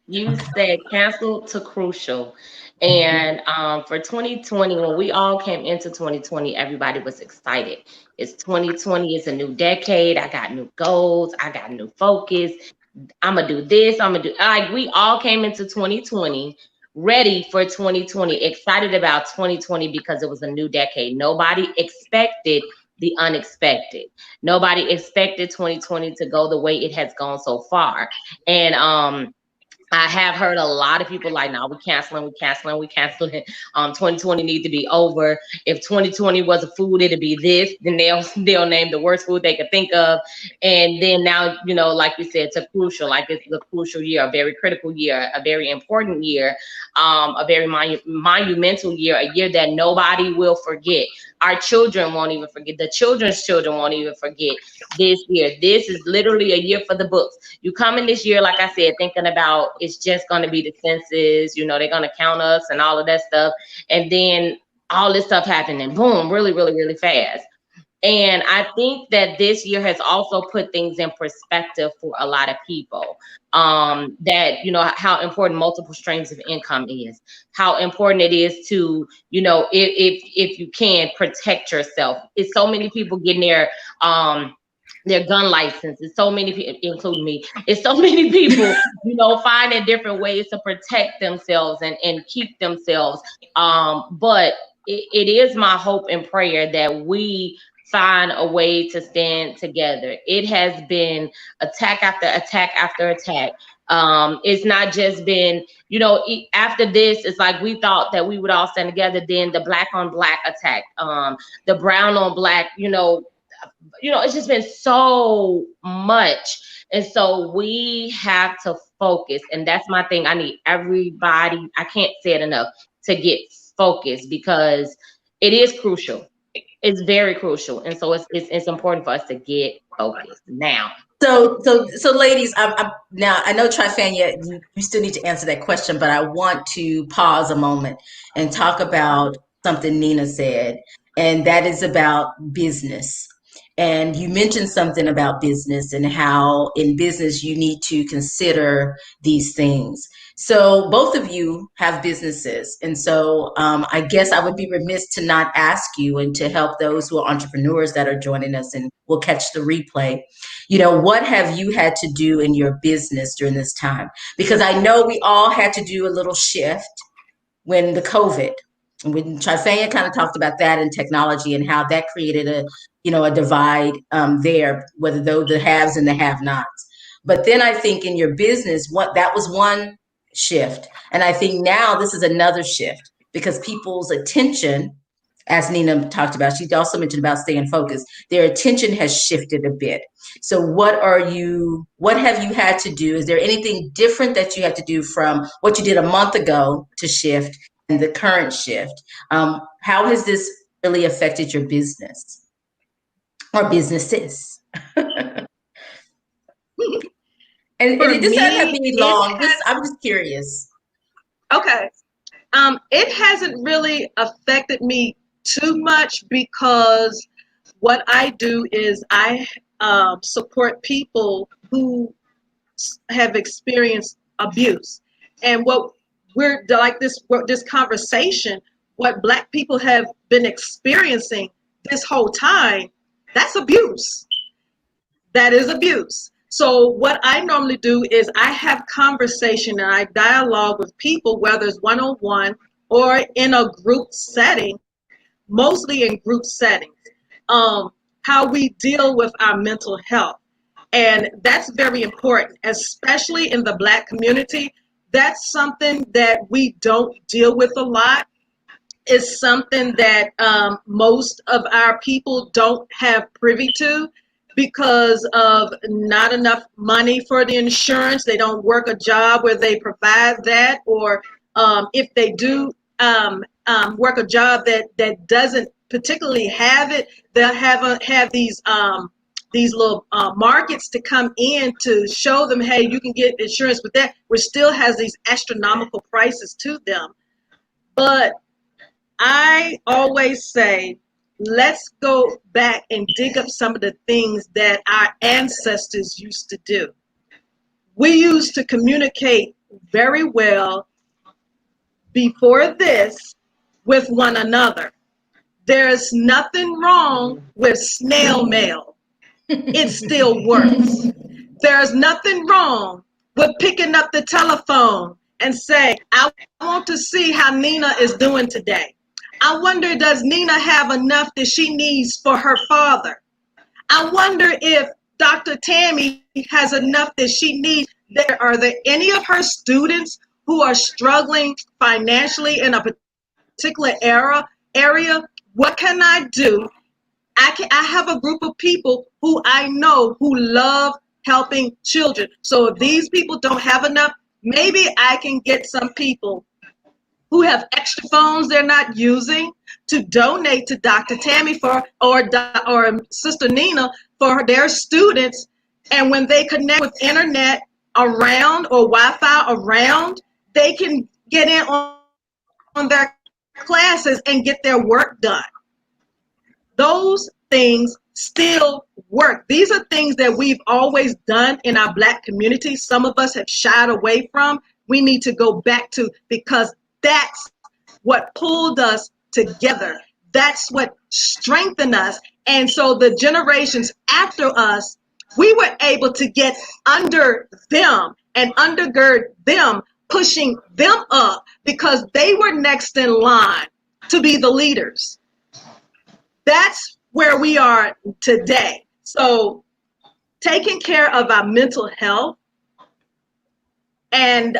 C: You said canceled to crucial. And for 2020, when we all came into 2020, everybody was excited. It's 2020, it's a new decade. I got new goals, I got new focus. I'm gonna do this, I'm gonna do like we all came into 2020 ready for 2020, excited about 2020 because it was a new decade. Nobody expected the unexpected. Nobody expected 2020 to go the way it has gone so far. And I have heard a lot of people like, "No, we canceling, we canceling, we canceling. 2020 need to be over. If 2020 was a food, it'd be this." Then they'll name the worst food they could think of, and then now like you said, it's a crucial, like this is a crucial year, a very critical year, a very important year, a very monumental year, a year that nobody will forget. Our children won't even forget. The children's children won't even forget this year. This is literally a year for the books. You come in this year, like I said, thinking about it's just going to be the census, they're going to count us and all of that stuff. And then all this stuff happened and boom, really, really, really fast. And I think that this year has also put things in perspective for a lot of people. That how important multiple streams of income is, how important it is to if you can protect yourself. It's so many people getting their gun license. It's so many people, including me. It's so many people, finding different ways to protect themselves and keep themselves. But it is my hope and prayer that we find a way to stand together. It has been attack after attack after attack. It's not just been, after this, it's like we thought that we would all stand together. Then the black on black attack, the brown on black, it's just been so much. And so we have to focus. And that's my thing. I need everybody, I can't say it enough, to get focused because it is crucial. It's very crucial. And so it's important for us to get focused now.
A: So, ladies, now I know Trifania, you still need to answer that question, but I want to pause a moment and talk about something Nina said, and that is about business. And you mentioned something about business and how in business you need to consider these things. So both of you have businesses. And so I guess I would be remiss to not ask you and to help those who are entrepreneurs that are joining us and will catch the replay. What have you had to do in your business during this time? Because I know we all had to do a little shift when the COVID, when Trifania kind of talked about that and technology and how that created a divide there, whether those the haves and the have-nots. But then I think in your business, that was one shift. And I think now this is another shift because people's attention, as Nina talked about, she also mentioned about staying focused. Their attention has shifted a bit. So what have you had to do? Is there anything different that you had to do from what you did a month ago to shift and the current shift? How has this really affected your business or businesses? And
B: For
A: it just doesn't have to
B: me,
A: be
B: it
A: long. Just I'm just curious.
B: okay. It hasn't really affected me too much because what I do is I support people who have experienced abuse, and what we're like this conversation, what Black people have been experiencing this whole time, that's abuse. That is abuse. So what I normally do is I have conversation and I dialogue with people, whether it's one-on-one or in a group setting, mostly in group settings, how we deal with our mental health. And that's very important, especially in the Black community. That's something that we don't deal with a lot. Is something that most of our people don't have privy to because of not enough money for the insurance. They don't work a job where they provide that, or if they do work a job that doesn't particularly have it, they'll have these little markets to come in to show them, hey, you can get insurance with that, which still has these astronomical prices to them. But I always say, let's go back and dig up some of the things that our ancestors used to do. We used to communicate very well before this with one another. There's nothing wrong with snail mail. It still works. There's nothing wrong with picking up the telephone and say, I want to see how Nina is doing today. I wonder, does Nina have enough that she needs for her father? I wonder if Dr. Tammy has enough that she needs. Are there any of her students who are struggling financially in a particular area? What can I do? I have a group of people who I know who love helping children. So if these people don't have enough, maybe I can get some people who have extra phones they're not using to donate to Dr. Tammy or Sister Nina for their students. And when they connect with internet around or Wi-Fi around, they can get in on their classes and get their work done. Those things still work. These are things that we've always done in our Black community. Some of us have shied away from. We need to go back to, because that's what pulled us together. That's what strengthened us. And so the generations after us, we were able to get under them and undergird them, pushing them up because they were next in line to be the leaders. That's where we are today. So taking care of our mental health and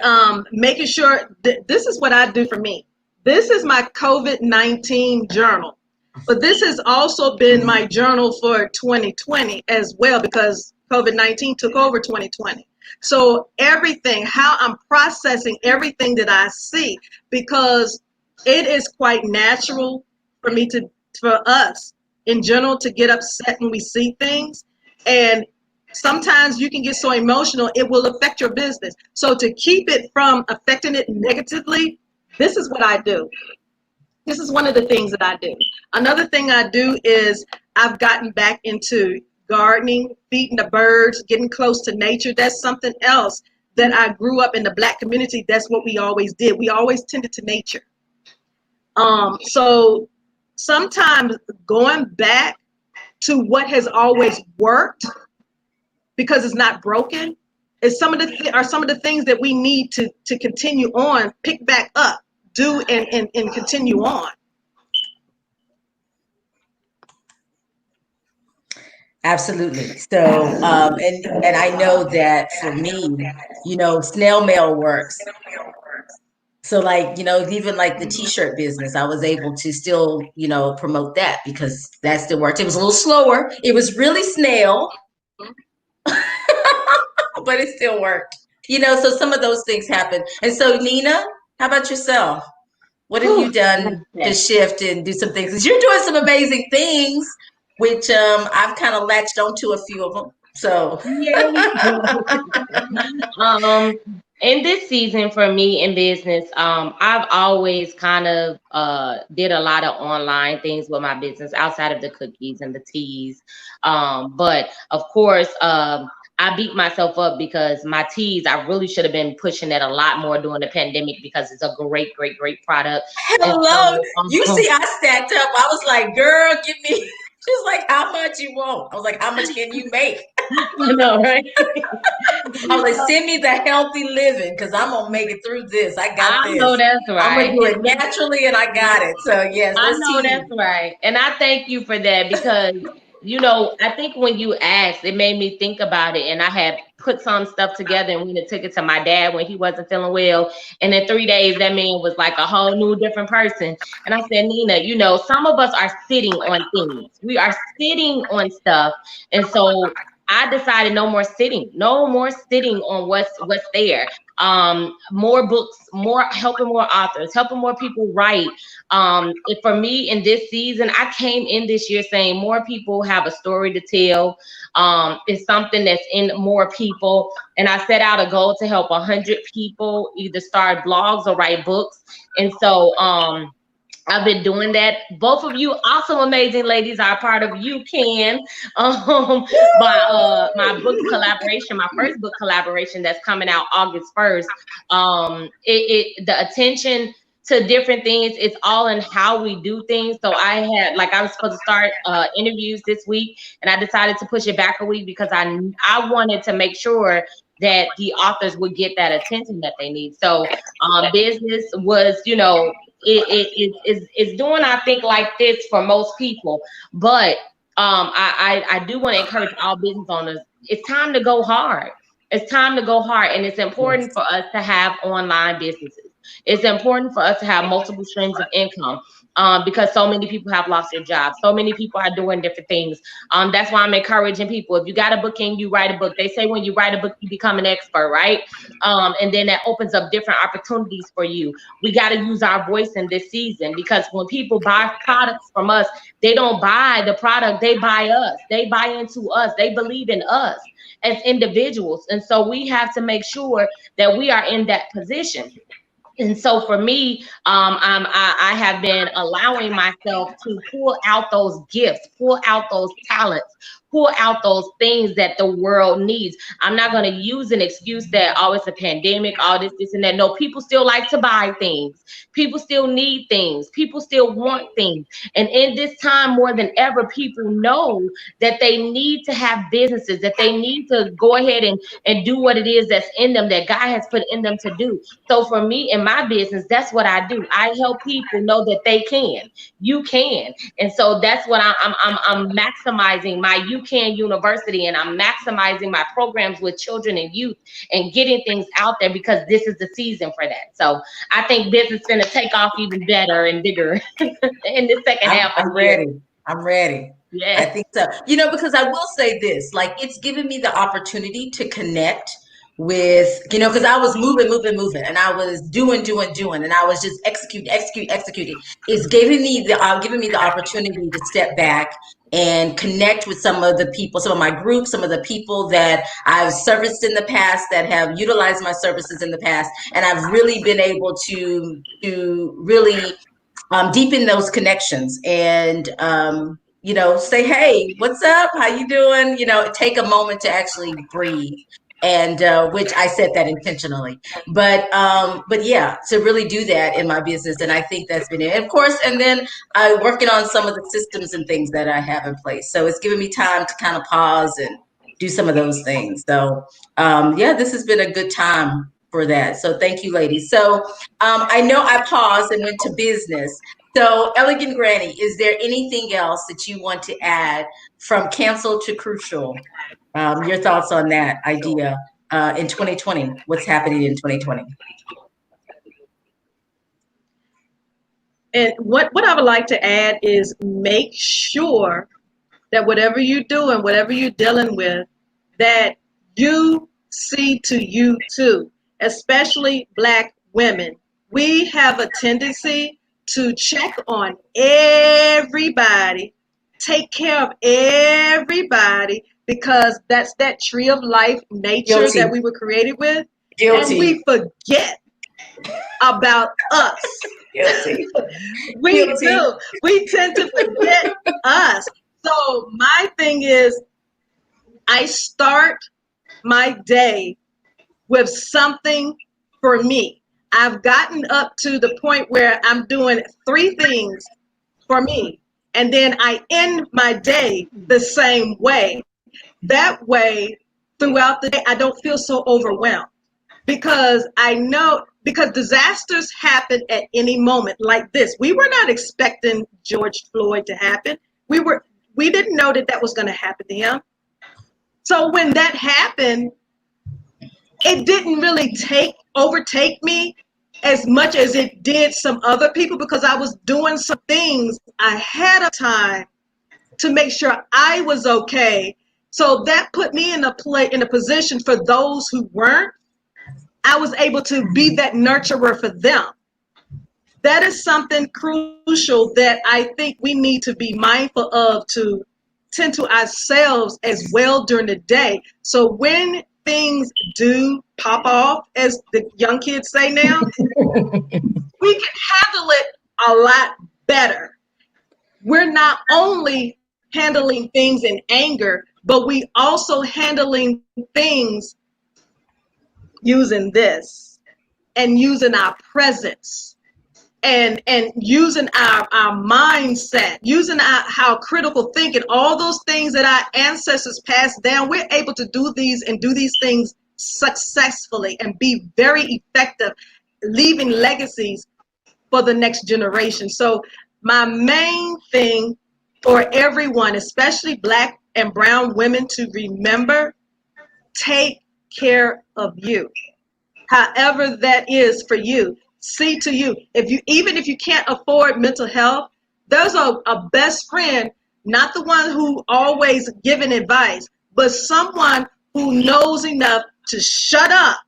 B: making sure this is what I do for me. This is my COVID-19 journal, but this has also been my journal for 2020 as well, because COVID-19 took over 2020. So everything, how I'm processing everything that I see, because it is quite natural for us in general to get upset when we see things. And sometimes you can get so emotional, it will affect your business. So to keep it from affecting it negatively, this is what I do. This is one of the things that I do. Another thing I do is I've gotten back into gardening, feeding the birds, getting close to nature. That's something else that I grew up in the Black community. That's what we always did. We always tended to nature. So sometimes going back to what has always worked, because it's not broken, is some of the things that we need to continue on, pick back up, do and continue on.
A: Absolutely. So, and I know that for me, snail mail works. So like, even like the t-shirt business, I was able to still, promote that because that still worked. It was a little slower. It was really snail, but it still worked. So some of those things happen. And so Nina, how about yourself? What have you
C: Whew,
A: done to
C: listen.
A: shift and do some things? 'Cause you're doing some amazing things, which I've kind of latched onto a few of them. So
C: Yay. Um, in this season for me in business, I've always kind of did a lot of online things with my business outside of the cookies and the teas. But of course, I beat myself up because my teas, I really should have been pushing it a lot more during the pandemic because it's a great, great, great product. And
A: hello.
C: so,
A: You see, I stacked up. I was like, girl, give me. She's like, how much you want? I was like, how much can you make?
C: I know, right?
A: I was like, send me the healthy living because I'm gonna make it through this. I got
C: I know
A: this.
C: that's
A: I'm gonna
C: right.
A: do it naturally, and I got it. So yes,
C: I
A: let's
C: know
A: tease.
C: that's right. And I thank you for that because, I think when you asked, it made me think about it. And I had put some stuff together and went and took it to my dad when he wasn't feeling well. And in 3 days, that man was like a whole new different person. And I said, Nina, some of us are sitting on things. We are sitting on stuff. And so I decided no more sitting on what's there. More books, more helping more authors, helping more people write. For me in this season, I came in this year saying more people have a story to tell. It's something that's in more people. And I set out a goal to help 100 people either start blogs or write books. And so, I've been doing that. Both of you awesome, amazing ladies are a part of You Can. My book collaboration, my first book collaboration that's coming out August 1st. The attention to different things, it's all in how we do things. So I was supposed to start interviews this week, and I decided to push it back a week because I wanted to make sure that the authors would get that attention that they need. So business was, is doing, I think, like this for most people. But I do want to encourage all business owners. It's time to go hard. It's time to go hard, and it's important
A: Yes.
C: for us to have online businesses. It's important for us to have multiple streams of income, because so many people have lost their jobs. So many people are doing different things. That's why I'm encouraging people. If you got a book and you write a book, they say when you write a book, you become an expert, right? And then that opens up different opportunities for you. We got to use our voice in this season because when people buy products from us, they don't buy the product, they buy us. They buy into us. They believe in us as individuals. And so we have to make sure that we are in that position. And so for me, I have been allowing myself to pull out those gifts, pull out those talents, pull out those things that the world needs. I'm not going to use an excuse that, oh, it's a pandemic, all this, and that. No, people still like to buy things. People still need things. People still want things. And in this time, more than ever, people know that they need to have businesses, that they need to go ahead and do what it is that's in them, that God has put in them to do. So for me in my business, that's what I do. I help people know that they can. You can. And so that's what I'm maximizing my You Can University, and I'm maximizing my programs with children and youth and getting things out there because this is the season for that. So I think business is going to take off even better and bigger in the second
A: I'm,
C: half of
A: I'm
C: the year.
A: ready. I'm ready. I
C: Yes.
A: think so. Because I will say this, like it's given me the opportunity to connect with, because I was moving, and I was doing, and I was just executing. It's giving me the opportunity to step back and connect with some of the people, some of my groups, some of the people that I've serviced in the past, that have utilized my services in the past, and I've really been able to really deepen those connections and say, hey, what's up, how you doing, take a moment to actually breathe, and which I said that intentionally, but yeah, to really do that in my business. And I think that's been it, of course. And then I'm working on some of the systems and things that I have in place, so it's given me time to kind of pause and do some of those things. So yeah, this has been a good time for that, so thank you, ladies. So I know I paused and went to business. So, Elegant Granny, is there anything else that you want to add from cancel to crucial? Your thoughts on that idea in 2020? What's happening in 2020?
B: And what I would like to add is make sure that whatever you do and whatever you're dealing with, that you see to you too, especially Black women. We have a tendency to check on everybody, take care of everybody, because that's that tree of life nature
A: Guilty.
B: that we were created with. And
A: Guilty.
B: we forget about us.
A: Guilty.
B: We
A: Guilty.
B: do. We tend to forget us. So my thing is, I start my day with something for me. I've gotten up to the point where I'm doing 3 things for me. And then I end my day the same way. That way, throughout the day, I don't feel so overwhelmed, because I know, because disasters happen at any moment like this. We were not expecting George Floyd to happen. We didn't know that that was going to happen to him. So when that happened, it didn't really overtake me as much as it did some other people, because I was doing some things ahead of time to make sure I was okay. So that put me in a position for those who weren't. I was able to be that nurturer for them. That is something crucial that I think we need to be mindful of, to tend to ourselves as well during the day. So when things do pop off, as the young kids say now, we can handle it a lot better. We're not only handling things in anger, but we also handling things using this, and using our presence, and using our mindset, using how critical thinking, all those things that our ancestors passed down. We're able to do these and do these things successfully and be very effective, leaving legacies for the next generation. So my main thing for everyone, especially Black and brown women, to remember: take care of you, however that is for you. See to you. Even if you can't afford mental health, there's a best friend, not the one who always giving advice, but someone who knows enough to shut up,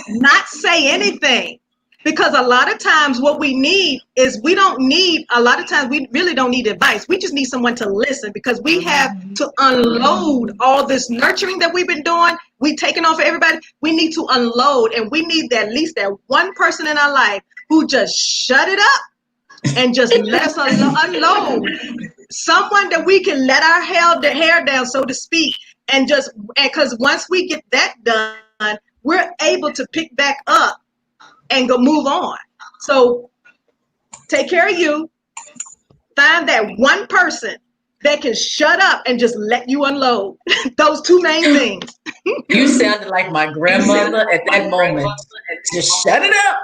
B: not say anything. Because a lot of times what we need is, we don't need, a lot of times we really don't need advice. We just need someone to listen, because we have to unload all this nurturing that we've been doing. We taking off everybody. We need to unload, and we need at least that one person in our life who just shut it up and just let us unload. Someone that we can let our hair down, so to speak, and just, because once we get that done, we're able to pick back up and go move on. So take care of you. Find that one person that can shut up and just let you unload. Those 2 main things.
A: You sounded like my grandmother at that moment. Just shut it up.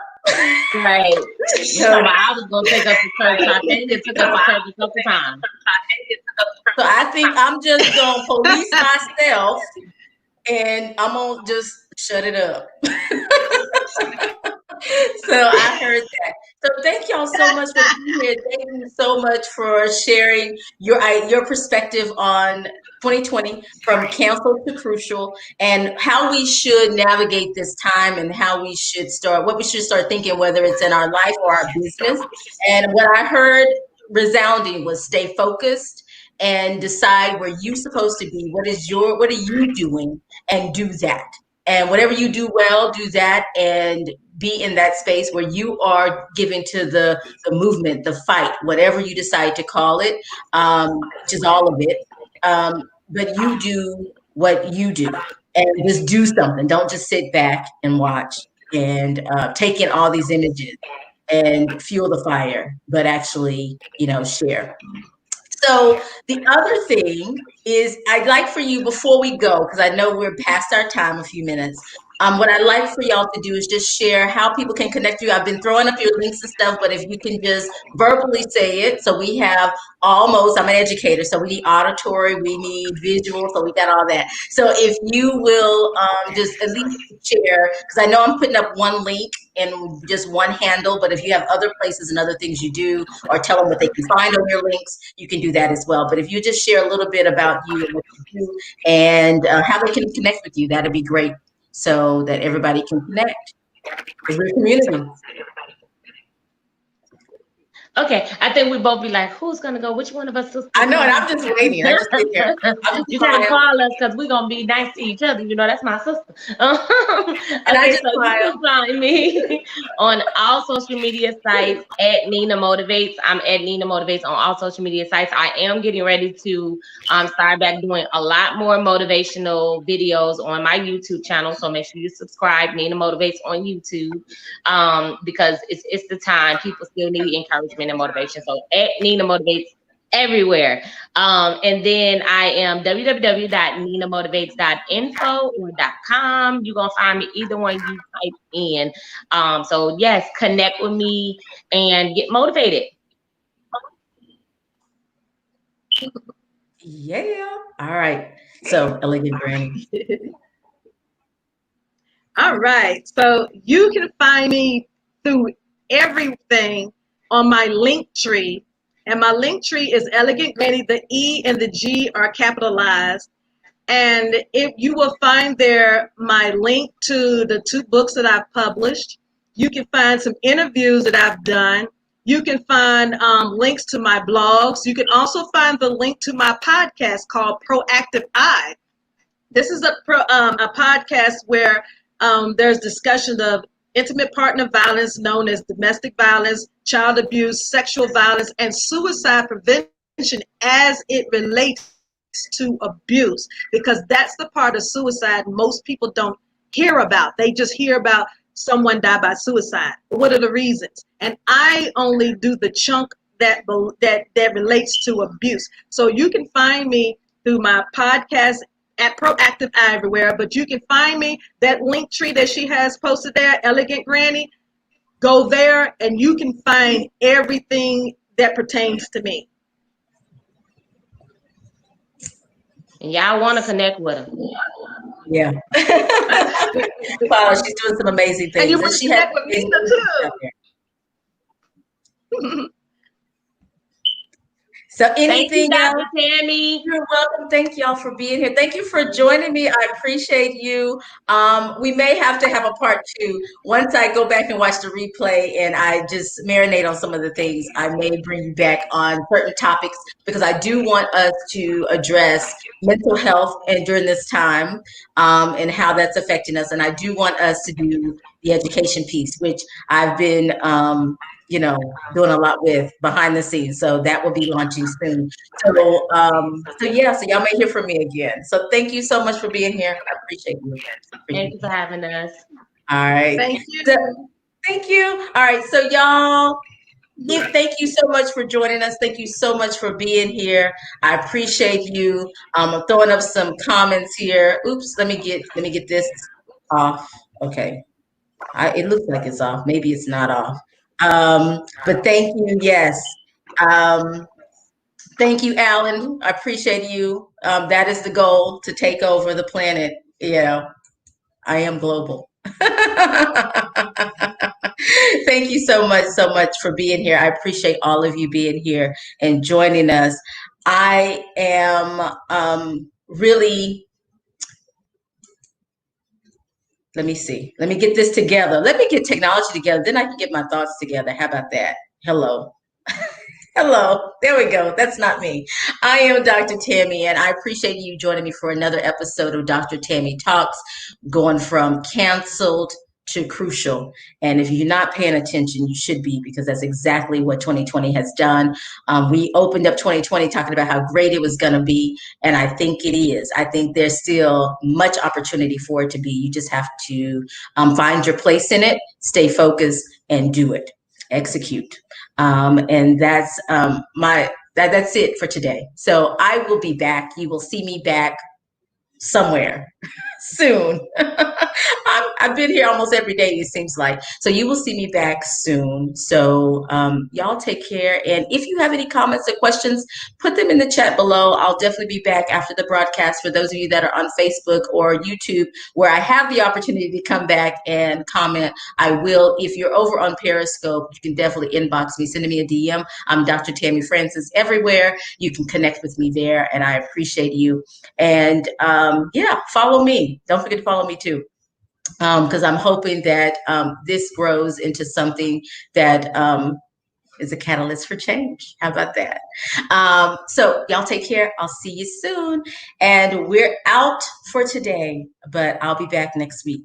C: Right. So I was gonna take us to church. I think it took us to church a couple times.
A: So I think I'm just gonna police myself, and I'm gonna just shut it up. So I heard that. So thank y'all so much for being here. Thank you so much for sharing your perspective on 2020, from cancel to crucial, and how we should navigate this time, and how we should start, what we should start thinking, whether it's in our life or our business. And what I heard resounding was, stay focused and decide where you're supposed to be. What are you doing, and do that. And whatever you do well, do that, and be in that space where you are giving to the movement, the fight, whatever you decide to call it, which is all of it. But you do what you do, and just do something. Don't just sit back and watch and take in all these images and fuel the fire, but actually, share. So the other thing is, I'd like for you, before we go, because I know we're past our time, a few minutes, What I'd like for y'all to do is just share how people can connect you. I've been throwing up your links and stuff, but if you can just verbally say it. So we have almost, I'm an educator, so we need auditory, we need visual, so we got all that. So if you will just at least share, because I know I'm putting up one link and just one handle, but if you have other places and other things you do, or tell them what they can find on your links, you can do that as well. But if you just share a little bit about you and what you do and how they can connect with you, that'd be great so that everybody can connect. Because we're a community.
C: Okay, I think we both be like, who's gonna go? Which one of us sisters?
A: I know, and I'm just waiting. I just sit there. I'm just
C: You gotta
A: crying.
C: call us because we're gonna be nice to each other. You know, that's my sister.
A: And I
C: Okay,
A: just
C: so you
A: smile.
C: can find me on all social media sites at Nina Motivates. I'm at Nina Motivates on all social media sites. I am getting ready to start back doing a lot more motivational videos on my YouTube channel. So make sure you subscribe, Nina Motivates on YouTube, because it's the time. People still need encouragement and motivation. So at Nina Motivates everywhere. And then I am www.ninamotivates.info or .com. You're gonna find me either one you type in. So yes, connect with me and get motivated.
A: Yeah. All right. So, Elegant Granny.
B: All right. So you can find me through everything on my link tree. And my link tree is Elegant Granny. The E and the G are capitalized. And if you will find there my link to the 2 books that I've published. You can find some interviews that I've done. You can find links to my blogs. You can also find the link to my podcast called Proactive Eye. This is a podcast where there's discussion of intimate partner violence known as domestic violence, child abuse, sexual violence, and suicide prevention as it relates to abuse, because that's the part of suicide most people don't hear about. They just hear about someone died by suicide. What are the reasons? And I only do the chunk that relates to abuse. So you can find me through my podcast at Proactive Eye everywhere, but you can find me, that link tree that she has posted there, Elegant Granny, go there and you can find everything that pertains to me.
C: And y'all want to connect with her.
A: Yeah. Wow, she's doing some amazing
B: And you
A: things. And
B: want to
A: she has
B: connect with
A: amazing
B: Nina
A: things out
B: too.
A: there. So
C: Thank you,
A: anything else?
C: Dr. Tammy.
A: You're welcome. Thank y'all for being here. Thank you for joining me. I appreciate you. We may have to have a part 2. Once I go back and watch the replay and I just marinate on some of the things, I may bring you back on certain topics because I do want us to address mental health and during this time and how that's affecting us. And I do want us to do the education piece, which I've been doing a lot with behind the scenes. So that will be launching soon. So yeah, so y'all may hear from me again. So thank you so much for being here. I appreciate you.
C: Thank you for having us.
A: All right.
B: Thank you.
A: So, thank you. All right. So y'all, thank you so much for joining us. Thank you so much for being here. I appreciate you. I'm throwing up some comments here. Oops, let me get this off. Okay. It looks like it's off. Maybe it's not off. But thank you. Yes. Thank you, Alan. I appreciate you. That is the goal, to take over the planet. I am global. Thank you so much for being here. I appreciate all of you being here and joining us. I am really, let me see. Let me get this together. Let me get technology together. Then I can get my thoughts together. How about that? Hello. Hello. There we go. That's not me. I am Dr. Tammy, and I appreciate you joining me for another episode of Dr. Tammy Talks, going from canceled to crucial. And if you're not paying attention, you should be, because that's exactly what 2020 has done. We opened up 2020 talking about how great it was going to be, and I think it is. I think there's still much opportunity for it to be. You just have to find your place in it, stay focused, and do it. Execute. And that's it for today. So I will be back. You will see me back somewhere soon. I've been here almost every day, it seems like. So you will see me back soon. So y'all take care. And if you have any comments or questions, put them in the chat below. I'll definitely be back after the broadcast for those of you that are on Facebook or YouTube, where I have the opportunity to come back and comment. I will. If you're over on Periscope, you can definitely inbox me, send me a DM. I'm Dr. Tammy Francis everywhere. You can connect with me there, and I appreciate you. And yeah, follow me. Don't forget to follow me too, because I'm hoping that this grows into something that is a catalyst for change. How about that? So y'all take care. I'll see you soon. And we're out for today, but I'll be back next week.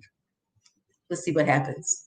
A: We'll see what happens.